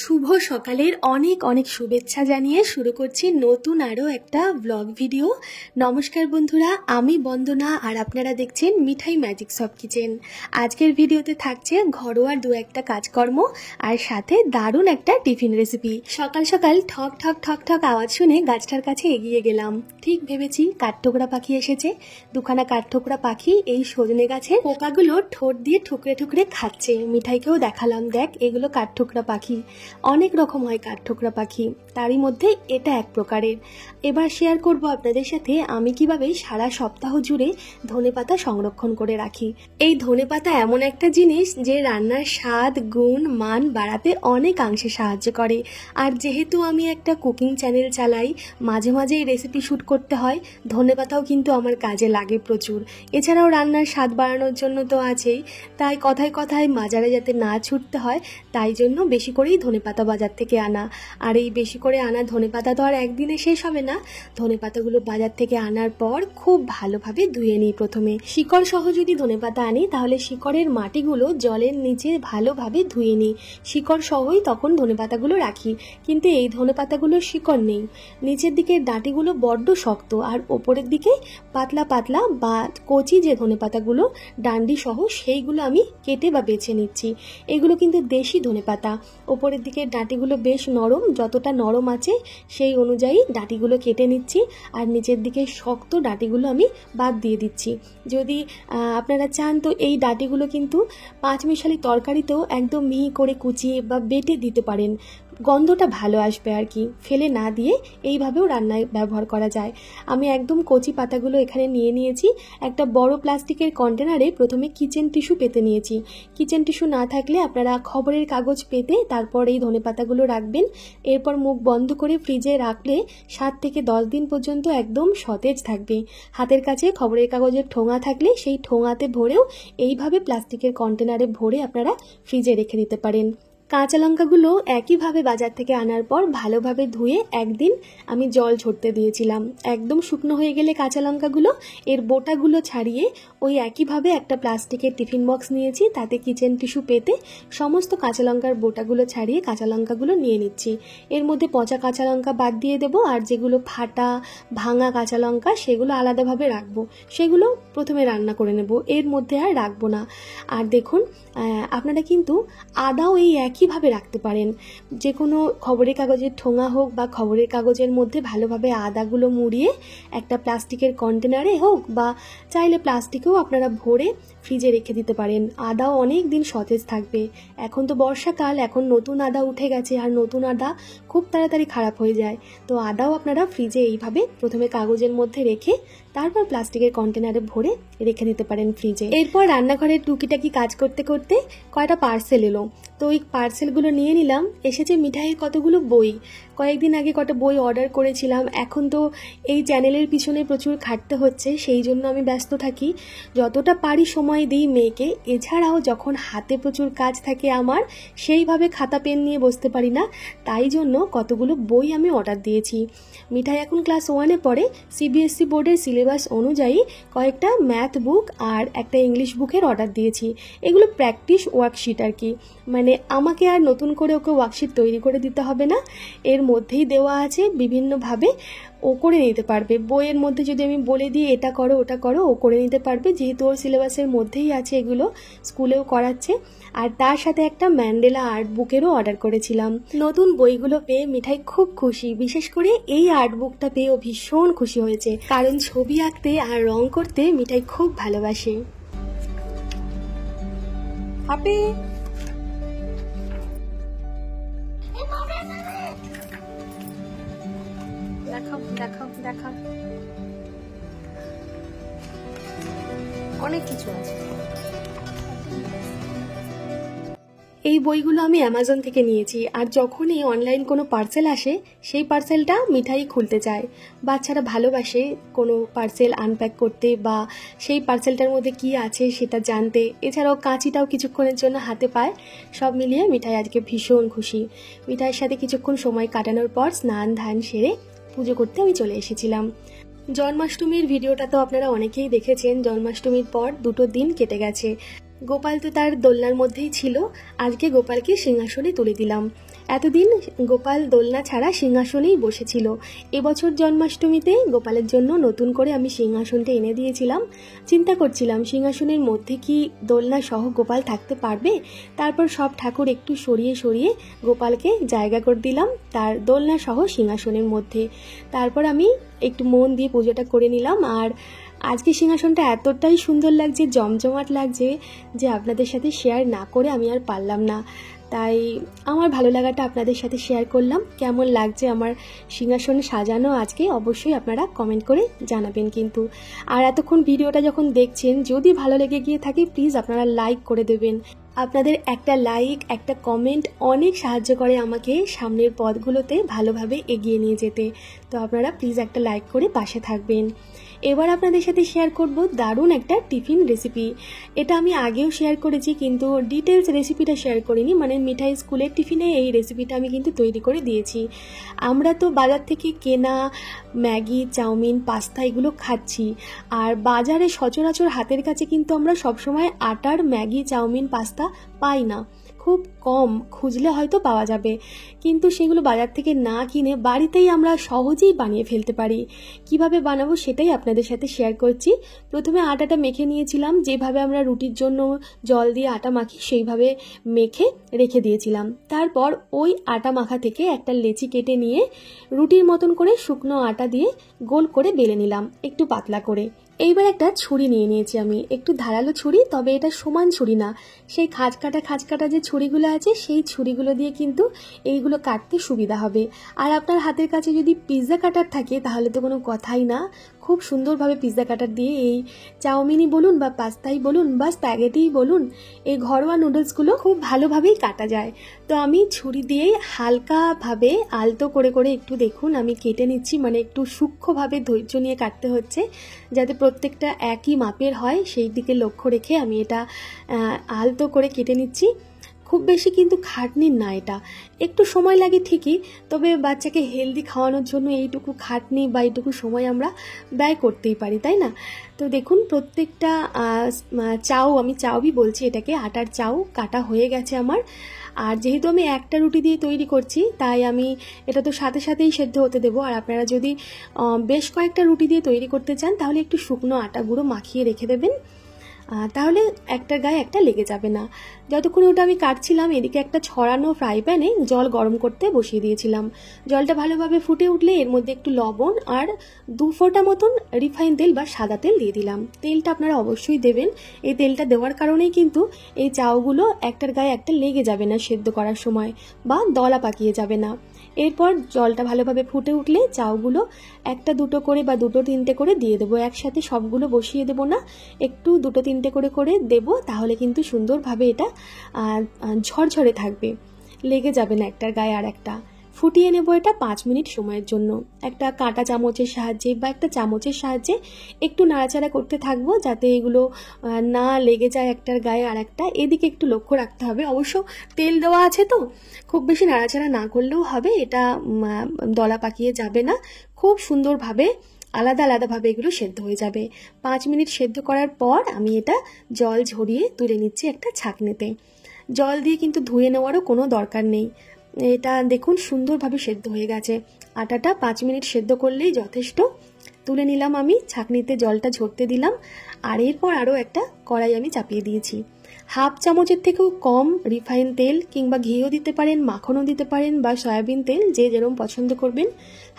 শুভ সকালের অনেক অনেক শুভেচ্ছা জানিয়ে শুরু করছি নতুন আরও একটা ব্লগ ভিডিও। নমস্কার বন্ধুরা, আমি বন্দনা আর আপনারা দেখছেন মিঠাই ম্যাজিক সব কিচেন। আজকের ভিডিওতে থাকছে ঘরোয়া দু একটা কাজকর্ম আর সাথে দারুণ একটা টিফিন রেসিপি। সকাল সকাল ঠক ঠক ঠক ঠক আওয়াজ শুনে গাছটার কাছে এগিয়ে গেলাম। ঠিক ভেবেছি কাঠঠোকরা পাখি এসেছে। দুখানা কাঠঠোকরা পাখি এই সজনে গাছে পোকাগুলো ঠোঁট দিয়ে ঠুকরে ঠুকরে খাচ্ছে। মিঠাইকেও দেখালাম, দেখ এগুলো কাঠঠোকরা পাখি। অনেক রকম হয় কাঠঠোকরা পাখি, তারই মধ্যে এটা এক প্রকারের। এবার শেয়ার করব আপনাদের সাথে আমি কিভাবে সারা সপ্তাহ জুড়ে ধনেপাতা সংরক্ষণ করে রাখি। এই ধনেপাতা এমন একটা জিনিস যে রান্নার স্বাদ, গুণ, মান বাড়াতে অনেকাংশে সাহায্য করে। আর যেহেতু আমি একটা কুকিং চ্যানেল চালাই, মাঝে মাঝে রেসিপি শ্যুট করতে হয়, ধনেপাতাও কিন্তু আমার কাজে লাগে প্রচুর। এছাড়াও রান্নার স্বাদ বাড়ানোর জন্য তো আছেই, তাই কথায় কথায় বাজারে যাতে না ছুটতে হয় তাই জন্য বেশি করেই ধনেপাতা বাজার থেকে আনা। আর এই বেশি করে আনা ধনেপাতা তো আর একদিনে শেষ হবে না। ধনেপাতাগুলো বাজার থেকে আনার পর খুব ভালোভাবে ধুয়ে নিই। প্রথমে শিকড় সহ যদি ধনেপাতা আনি তাহলে শিকড়ের মাটিগুলো জলের নিচে ভালোভাবে ধুয়ে নিই। শিকড় সহই তখন ধনেপাতাগুলো রাখি, কিন্তু এই ধনেপাতাগুলোর শিকড় নেই। নিচের দিকের ডাঁটিগুলো বড্ড শক্ত আর ওপরের দিকে পাতলা পাতলা বা কচি যে ধনেপাতাগুলো ডান্ডি সহ সেইগুলো আমি কেটে বা বেছে নিচ্ছি। এগুলো কিন্তু দেশি ধনেপাতা। ওপরের দিকের ডাঁটিগুলো বেশ নরম, যতটা নরম আছে সেই অনুযায়ী ডাঁটিগুলো কেটে নিচ্ছি আর নিচের দিকে শক্ত ডাঁটিগুলো আমি বাদ দিয়ে দিচ্ছি। যদি আপনারা চান তো এই ডাঁটিগুলো কিন্তু পাঁচমিশালি তরকারিতেও একদম মিহি করে কুচিয়ে বা বেটে দিতে পারেন, গন্ধটা ভালো আসবে আর কি। ফেলে না দিয়ে এইভাবেও রান্নায় ব্যবহার করা যায়। আমি একদম কচি পাতাগুলো এখানে নিয়ে নিয়েছি। একটা বড় প্লাস্টিকের কন্টেনারে প্রথমে কিচেন টিস্যু পেতে নিয়েছি। কিচেন টিস্যু না থাকলে আপনারা খবরের কাগজ পেতে তারপর এই ধনেপাতাগুলো রাখবেন। এরপর মুখ বন্ধ করে ফ্রিজে রাখলে 7 থেকে 10 দিন পর্যন্ত একদম সতেজ থাকবে। হাতের কাছে খবরের কাগজের ঠোঙা থাকলে সেই ঠোঙাতে ভরেও এইভাবে প্লাস্টিকের কন্টেনারে ভরে আপনারা ফ্রিজে রেখে দিতে পারেন। কাঁচা লঙ্কাগুলো একইভাবে বাজার থেকে আনার পর ভালোভাবে ধুয়ে একদিন আমি জল ঝরতে দিয়েছিলাম। একদম শুকনো হয়ে গেলে কাঁচা লঙ্কাগুলো এর বোটাগুলো ছাড়িয়ে ওই একইভাবে একটা প্লাস্টিকের টিফিন বক্স নিয়েছি, তাতে কিচেন টিস্যু পেতে সমস্ত কাঁচা লঙ্কার বোটাগুলো ছাড়িয়ে কাঁচা লঙ্কাগুলো নিয়ে নিচ্ছি। এর মধ্যে পচা কাঁচা লঙ্কা বাদ দিয়ে দেবো, আর যেগুলো ফাটা ভাঙা কাঁচা লঙ্কা সেগুলো আলাদাভাবে রাখবো। সেগুলো প্রথমে রান্না করে নেব, এর মধ্যে আর রাখবো না। আর দেখুন আপনারা কিন্তু আদাও এই একইভাবে রাখতে পারেন। যে কোনো খবরের কাগজের ঠোঙা হোক বা খবরের কাগজের মধ্যে ভালোভাবে আদাগুলো মুড়িয়ে একটা প্লাস্টিকের কন্টেনারে হোক বা চাইলে প্লাস্টিকেও আপনারা ভরে ফ্রিজে রেখে দিতে পারেন। আদাও অনেক দিন সতেজ থাকবে। এখন তো বর্ষাকাল, এখন নতুন আদা উঠে গেছে আর নতুন আদা খুব তাড়াতাড়ি খারাপ হয়ে যায়। তো আদাও আপনারা ফ্রিজে এইভাবে প্রথমে কাগজের মধ্যে রেখে তারপর প্লাস্টিকের কন্টেনারে ভরে রেখে দিতে পারেন ফ্রিজে। এরপর রান্নাঘরের টুকিটাকি কাজ করতে করতে কয়টা পার্সেল এলো, তো ওই পার্সেলগুলো নিয়ে নিলাম। এসেছে মিঠাইয়ের কতগুলো বই। কয়েকদিন আগে কটা বই অর্ডার করেছিলাম। এখন তো এই চ্যানেলের পিছনে প্রচুর খাটতে হচ্ছে, সেই জন্য আমি ব্যস্ত থাকি। যতটা পারি সময় দিই মেয়েকে। এছাড়াও যখন হাতে প্রচুর কাজ থাকে আমার, সেইভাবে খাতা পেন নিয়ে বসতে পারি না, তাই জন্য কতগুলো বই আমি অর্ডার দিয়েছি। মিঠাই এখন ক্লাস 1-এ পড়ে। সিবিএসসি বোর্ডের সিলেবাস অনুযায়ী কয়েকটা ম্যাথ বুক আর একটা ইংলিশ বুকের অর্ডার দিয়েছি। এগুলো প্র্যাকটিস ওয়ার্কশিট আর কি, মানে আমাকে আর নতুন করে ওকে ওয়ার্কশিট তৈরি করে দিতে হবে না, এর মধ্যেই দেওয়া আছে। বিভিন্নভাবে ও করে নিতে পারবে। বইয়ের মধ্যে যদি আমি বলে দিই এটা করো ওটা করো, ও করে নিতে পারবে, যেহেতু ওর সিলেবাসের মধ্যেই আছে এগুলো, স্কুলেও করাচ্ছে। আর তার সাথে একটা ম্যান্ডেলা আর্ট বুকেরও অর্ডার করেছিলাম। নতুন বইগুলো পেয়ে মিঠাই খুব খুশি। বিশেষ করে এই আর্ট বুকটা পেয়ে ও ভীষণ খুশি হয়েছে, কারণ ছবি আঁকতে আর রং করতে মিঠাই খুব ভালোবাসে। হাপি দেখাও দেখাও দেখাও, অনেক কিছু আছে। এই বইগুলো আমি অ্যামাজন থেকে নিয়েছি। আর যখনই অনলাইন কোনো পার্সেল আসে সেই পার্সেলটা মিঠাই খুলতে চায়। বাচ্চারা ভালোবাসে কোনো পার্সেল আনপ্যাক করতে বা সেই পার্সেলটার মধ্যে কি আছে সেটা জানতে। এছাড়াও কাঁচিটাও কিছুক্ষণের জন্য হাতে পায়। সব মিলিয়ে মিঠাই আজকে ভীষণ খুশি। মিঠাইয়ের সাথে কিছুক্ষণ সময় কাটানোর পর স্নান ধান সেরে পুজো করতে আমি চলে এসেছিলাম। জন্মাষ্টমীর ভিডিওটা তো আপনারা অনেকেই দেখেছেন। জন্মাষ্টমীর পর 2 দিন কেটে গেছে। গোপাল তো তার দোলনার মধ্যেই ছিল, আজকে গোপালকে সিংহাসনে তুলে দিলাম। এতদিন গোপাল দোলনা ছাড়া সিংহাসনেই বসেছিল। এবছর জন্মাষ্টমীতে গোপালের জন্য নতুন করে আমি সিংহাসনটা এনে দিয়েছিলাম। চিন্তা করছিলাম সিংহাসনের মধ্যে কি দোলনা সহ গোপাল থাকতে পারবে। তারপর সব ঠাকুর একটু সরিয়ে সরিয়ে গোপালকে জায়গা করে দিলাম তার দোলনা সহ সিংহাসনের মধ্যে। তারপর আমি একটু মন দিয়ে পুজোটা করে নিলাম। আর আজকে সিংহাসনটা এতটাই সুন্দর লাগছে, জমজমাট লাগছে যে আপনাদের সাথে শেয়ার না করে আমি আর পারলাম না। তাই আমার ভালো লাগাটা আপনাদের সাথে শেয়ার করলাম। কেমন লাগছে আমার সিংহাসন সাজানো আজকে অবশ্যই আপনারা কমেন্ট করে জানাবেন কিন্তু। আর এতক্ষণ ভিডিওটা যখন দেখছেন, যদি ভালো লেগে গিয়ে থাকে প্লিজ আপনারা লাইক করে দেবেন। আপনাদের একটা লাইক, একটা কমেন্ট অনেক সাহায্য করে আমাকে সামনের পথগুলোতে ভালোভাবে এগিয়ে নিয়ে যেতে। তো আপনারা প্লিজ একটা লাইক করে পাশে থাকবেন। এবার আপনাদের সাথে শেয়ার করব দারুণ একটা টিফিন রেসিপি। এটা আমি আগেও শেয়ার করেছি কিন্তু ডিটেলস রেসিপিটা শেয়ার করিনি। মানে মিঠাই স্কুলের টিফিনে এই রেসিপিটা আমি কিন্তু তৈরি করে দিয়েছি। আমরা তো বাজার থেকে কেনা ম্যাগি, চাউমিন, পাস্তা এগুলো খাচ্ছি। আর বাজারে সচরাচর হাতের কাছে কিন্তু আমরা সবসময় আটার ম্যাগি, চাউমিন, পাস্তা পাই না। খুব কম খুঁজলে হয়তো পাওয়া যাবে, কিন্তু সেগুলো বাজার থেকে না কিনে বাড়িতেই আমরা সহজেই বানিয়ে ফেলতে পারি। কিভাবে বানাবো সেটাই আপনাদের সাথে শেয়ার করছি। প্রথমে আটাটা মেখে নিয়েছিলাম, যেভাবে আমরা রুটির জন্য জল দিয়ে আটা মাখি সেইভাবে মেখে রেখে দিয়েছিলাম। তারপর ওই আটা মাখা থেকে একটা লেচি কেটে নিয়ে রুটির মতন করে শুকনো আটা দিয়ে গোল করে বেলে নিলাম, একটু পাতলা করে। এইবার একটা ছুরি নিয়ে নিয়েছি আমি, একটু ধারালো ছুরি, তবে এটা সমান ছুরি না, সেই খাঁজ কাটা যে ছুরিগুলো আছে সেই ছুরিগুলো দিয়ে কিন্তু এইগুলো কাটতে সুবিধা হবে। আর আপনার হাতের কাছে যদি পিৎজা কাটার থাকে তাহলে তো কোনো কথাই না, খুব সুন্দরভাবে পিৎজা কাটার দিয়ে এই চাউমিনই বলুন বা পাস্তাই বলুন বা স্প্যাগেটিই বলুন, এই ঘরোয়া নুডলসগুলো খুব ভালোভাবেই কাটা যায়। তো আমি ছুরি দিয়েই হালকাভাবে আলতো করে করে একটু দেখুন আমি কেটে নিচ্ছি। মানে একটু সূক্ষ্মভাবে ধৈর্য নিয়ে কাটতে হচ্ছে যাতে প্রত্যেকটা একই মাপের হয়, সেই দিকে লক্ষ্য রেখে আমি এটা আলতো করে কেটে নিচ্ছি। খুব বেশি কিন্তু খাটনির না, এটা একটু সময় লাগে ঠিকই, তবে বাচ্চাকে হেলদি খাওয়ানোর জন্য এইটুকু খাটনি বা এইটুকু সময় আমরা ব্যয় করতেই পারি, তাই না? তো দেখুন প্রত্যেকটা আমি চাউই বলছি এটাকে, আটার চাউ কাটা হয়ে গেছে আমার। আর যেহেতু আমি একটা রুটি দিয়ে তৈরি করছি তাই আমি এটা তো সাথে সাথেই সেদ্ধ হতে দেবো। আর আপনারা যদি বেশ কয়েকটা রুটি দিয়ে তৈরি করতে চান তাহলে একটু শুকনো আটা গুঁড়ো মাখিয়ে রেখে দেবেন, তাহলে একটার গায়ে একটা লেগে যাবে না। যতক্ষণ ওটা আমি কাটছিলাম এদিকে একটা ছড়ানো ফ্রাই প্যানে জল গরম করতে বসিয়ে দিয়েছিলাম। জলটা ভালোভাবে ফুটে উঠলে এর মধ্যে একটু লবণ আর 2 ফোঁটা মতন রিফাইন তেল বা সাদা তেল দিয়ে দিলাম। তেলটা আপনারা অবশ্যই দেবেন, এই তেলটা দেওয়ার কারণেই কিন্তু এই চাউগুলো একটার গায়ে একটা লেগে যাবে না সেদ্ধ করার সময়, বা দলা পাকিয়ে যাবে না। এরপর জলটা ভালোভাবে ফুটে উঠলে চাউগুলো একটা দুটো করে বা দুটো তিনটে করে দিয়ে দেবো, একসাথে সবগুলো বসিয়ে দেবো না, একটু দুটো তিনটে করে করে দেবো, তাহলে কিন্তু সুন্দরভাবে এটা ঝরঝরে থাকবে, লেগে যাবে না একটার গায়ে আর একটা। ফুটিয়ে নেব এটা 5 মিনিট সময়ের জন্য। একটা কাঁটা চামচের সাহায্যে বা একটা চামচের সাহায্যে একটু নাড়াচাড়া করতে থাকবো যাতে এগুলো না লেগে যায় একটার গায়ে আর একটা। এদিকে একটু লক্ষ্য রাখতে হবে, অবশ্য তেল দেওয়া আছে তো খুব বেশি নাড়াচাড়া না করলেও হবে, এটা দলা পাকিয়ে যাবে না, খুব সুন্দরভাবে আলাদা আলাদাভাবে এগুলো সেদ্ধ হয়ে যাবে। 5 মিনিট সেদ্ধ করার পর আমি এটা জল ঝরিয়ে তুলে নিচ্ছি একটা ছাঁকনিতে। জল দিয়ে কিন্তু ধুয়ে নেওয়ারও কোনো দরকার নেই, এটা দেখুন সুন্দরভাবে সেদ্ধ হয়ে গেছে। আটাটা 5 মিনিট সেদ্ধ করলেই যথেষ্ট। তুলে নিলাম আমি ছাঁকনিতে, জলটা ঝরতে দিলাম। আর এরপর আরও একটা কড়াই আমি চাপিয়ে দিয়েছি। 1/2 চামচের থেকেও কম রিফাইন তেল কিংবা ঘিও দিতে পারেন, মাখনও দিতে পারেন বা সয়াবিন তেল, যে যেরকম পছন্দ করবেন।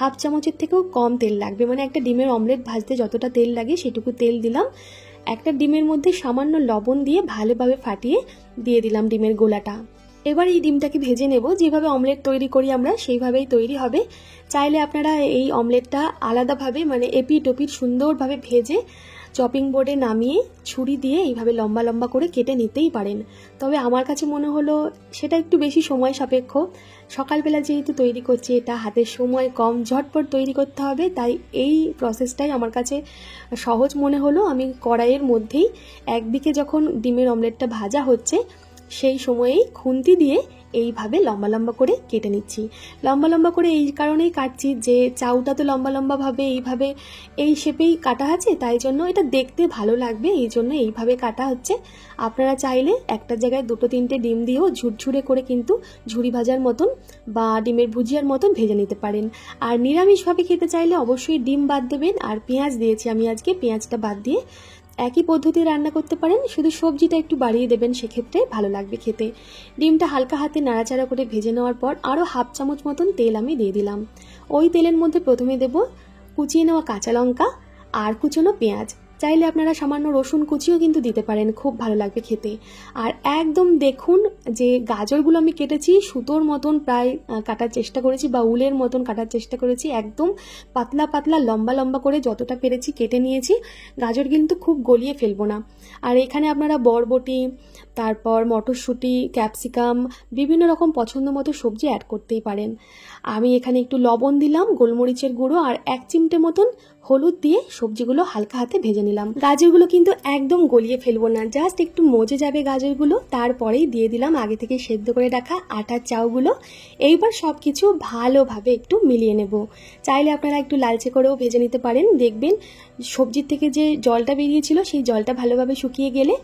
1/2 চামচের থেকেও কম তেল লাগবে, মানে একটা ডিমের অমলেট ভাজতে যতটা তেল লাগে সেটুকু তেল দিলাম। একটা ডিমের মধ্যে সামান্য লবণ দিয়ে ভালোভাবে ফাটিয়ে দিয়ে দিলাম ডিমের গোলাটা। এবার এই ডিমটাকে ভেজে নেব, যেভাবে অমলেট তৈরি করি আমরা সেইভাবেই তৈরি হবে। চাইলে আপনারা এই অমলেটটা আলাদাভাবে মানে এপিট ওপিট সুন্দরভাবে ভেজে চপিং বোর্ডে নামিয়ে ছুরি দিয়ে এইভাবে লম্বা লম্বা করে কেটে নিতেই পারেন। তবে আমার কাছে মনে হলো সেটা একটু বেশি সময় সাপেক্ষ। সকালবেলা যেহেতু তৈরি করছি, এটা হাতের সময় কম, ঝটপট তৈরি করতে হবে, তাই এই প্রসেসটাই আমার কাছে সহজ মনে হলো। আমি কড়াইয়ের মধ্যেই একদিকে যখন ডিমের অমলেটটা ভাজা হচ্ছে সেই সময়েই খুন্তি দিয়ে এইভাবে লম্বা লম্বা করে কেটে নিচ্ছি। লম্বা লম্বা করে এই কারণেই কাটছি যে চাউটা তো লম্বা লম্বাভাবে এইভাবে এই শেপেই কাটা আছে, তাই জন্য এটা দেখতে ভালো লাগবে, এই জন্য এইভাবে কাটা হচ্ছে। আপনারা চাইলে একটা জায়গায় 2-3টে ডিম দিয়েও ঝুরঝুরে করে কিন্তু ঝুরি ভাজার মতন বা ডিমের ভুজিয়ার মতন ভেজে নিতে পারেন। আর নিরামিষভাবে খেতে চাইলে অবশ্যই ডিম বাদ দেবেন, আর পেঁয়াজ দিয়েছি আমি আজকে, পেঁয়াজটা বাদ দিয়ে একই পদ্ধতি রান্না করতে পারেন, শুধু সবজিটা একটু বাড়িয়ে দেবেন, সেক্ষেত্রে ভালো লাগবে খেতে। ডিমটা হালকা হাতে নাড়াচাড়া করে ভেজে নেওয়ার পর আরও 1/2 চামচ মতন তেল আমি দিয়ে দিলাম। ওই তেলের মধ্যে প্রথমে দেব কুচিয়ে নেওয়া কাঁচা লঙ্কা আর কুচনো পেঁয়াজ। চাইলে আপনারা সামান্য রসুন কুচিও কিন্তু দিতে পারেন, খুব ভালো লাগবে খেতে। আর একদম দেখুন যে গাজরগুলো আমি কেটেছি সুতোর মতন প্রায় কাটার চেষ্টা করেছি বা উলের মতন কাটার চেষ্টা করেছি, একদম পাতলা পাতলা লম্বা লম্বা করে যতটা পেরেছি কেটে নিয়েছি। গাজর কিন্তু খুব গলিয়ে ফেলবো না। আর এখানে আপনারা বরবটি, তারপর মটরশুঁটি, ক্যাপসিকাম, বিভিন্ন রকম পছন্দ মতো সবজি অ্যাড করতেই পারেন। আমি এখানে একটু লবণ দিলাম, গোলমরিচের গুঁড়ো আর 1 চিমটে মতন হলুদ দিয়ে সবজিগুলো হালকা হাতে ভেজে নিলাম। গাজরগুলো কিন্তু একদম গলিয়ে ফেলবো না, জাস্ট একটু মজে যাবে গাজরগুলো। তারপরেই দিয়ে দিলাম আগে থেকে সেদ্ধ করে রাখা আটার চাউগুলো। এইবার সব কিছু ভালোভাবে একটু মিলিয়ে নেব। চাইলে আপনারা একটু লালচে করেও ভেজে নিতে পারেন, দেখবেন সবজির থেকে যে জলটা বেরিয়েছিল সেই জলটা ভালোভাবে শুকিয়ে গেলে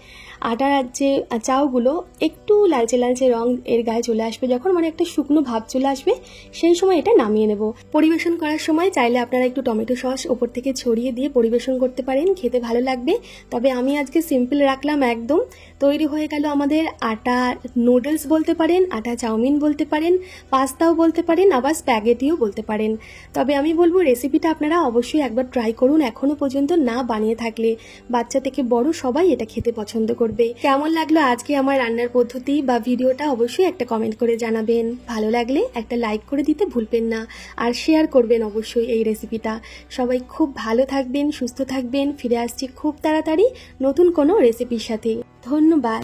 আটার যে চাউগুলো একটু লালচে লালচে রং এর গায়ে চলে আসবে, যখন মানে একটা শুকনো ভাব চলে আসবে, সেই সময় এটা নামিয়ে নেব। পরিবেশন করার সময় চাইলে আপনারা একটু টমেটো সস ওপর থেকে ছড়িয়ে দিয়ে পরিবেশন করতে পারেন, খেতে ভালো লাগবে। তবে আমি আজকে সিম্পল রাখলাম একদম। তৈরি হয়ে গেল আমাদের আটা নুডলস বলতে পারেন, আটা চাউমিন বলতে পারেন, পাস্তাও বলতে পারেন, আবার স্প্যাগেটিও বলতে পারেন। তবে আমি বলবো রেসিপিটা আপনারা অবশ্যই একবার ট্রাই করুন, এখনো পর্যন্ত না বানিয়ে থাকলে। বাচ্চা থেকে বড় সবাই এটা খেতে পছন্দ করবে। কেমন লাগলো আজকে আমার রান্নার পদ্ধতি বা ভিডিওটা অবশ্যই একটা কমেন্ট করে জানাবেন। ভালো লাগলে একটা লাইক করে দিতে ভুলবেন না, আর শেয়ার করবেন অবশ্যই এই রেসিপিটা। সবাই খুব ভালো থাকবেন, সুস্থ থাকবেন। ফিরে আসছি খুব তাড়াতাড়ি নতুন কোনো রেসিপির সাথে। ধন্যবাদ।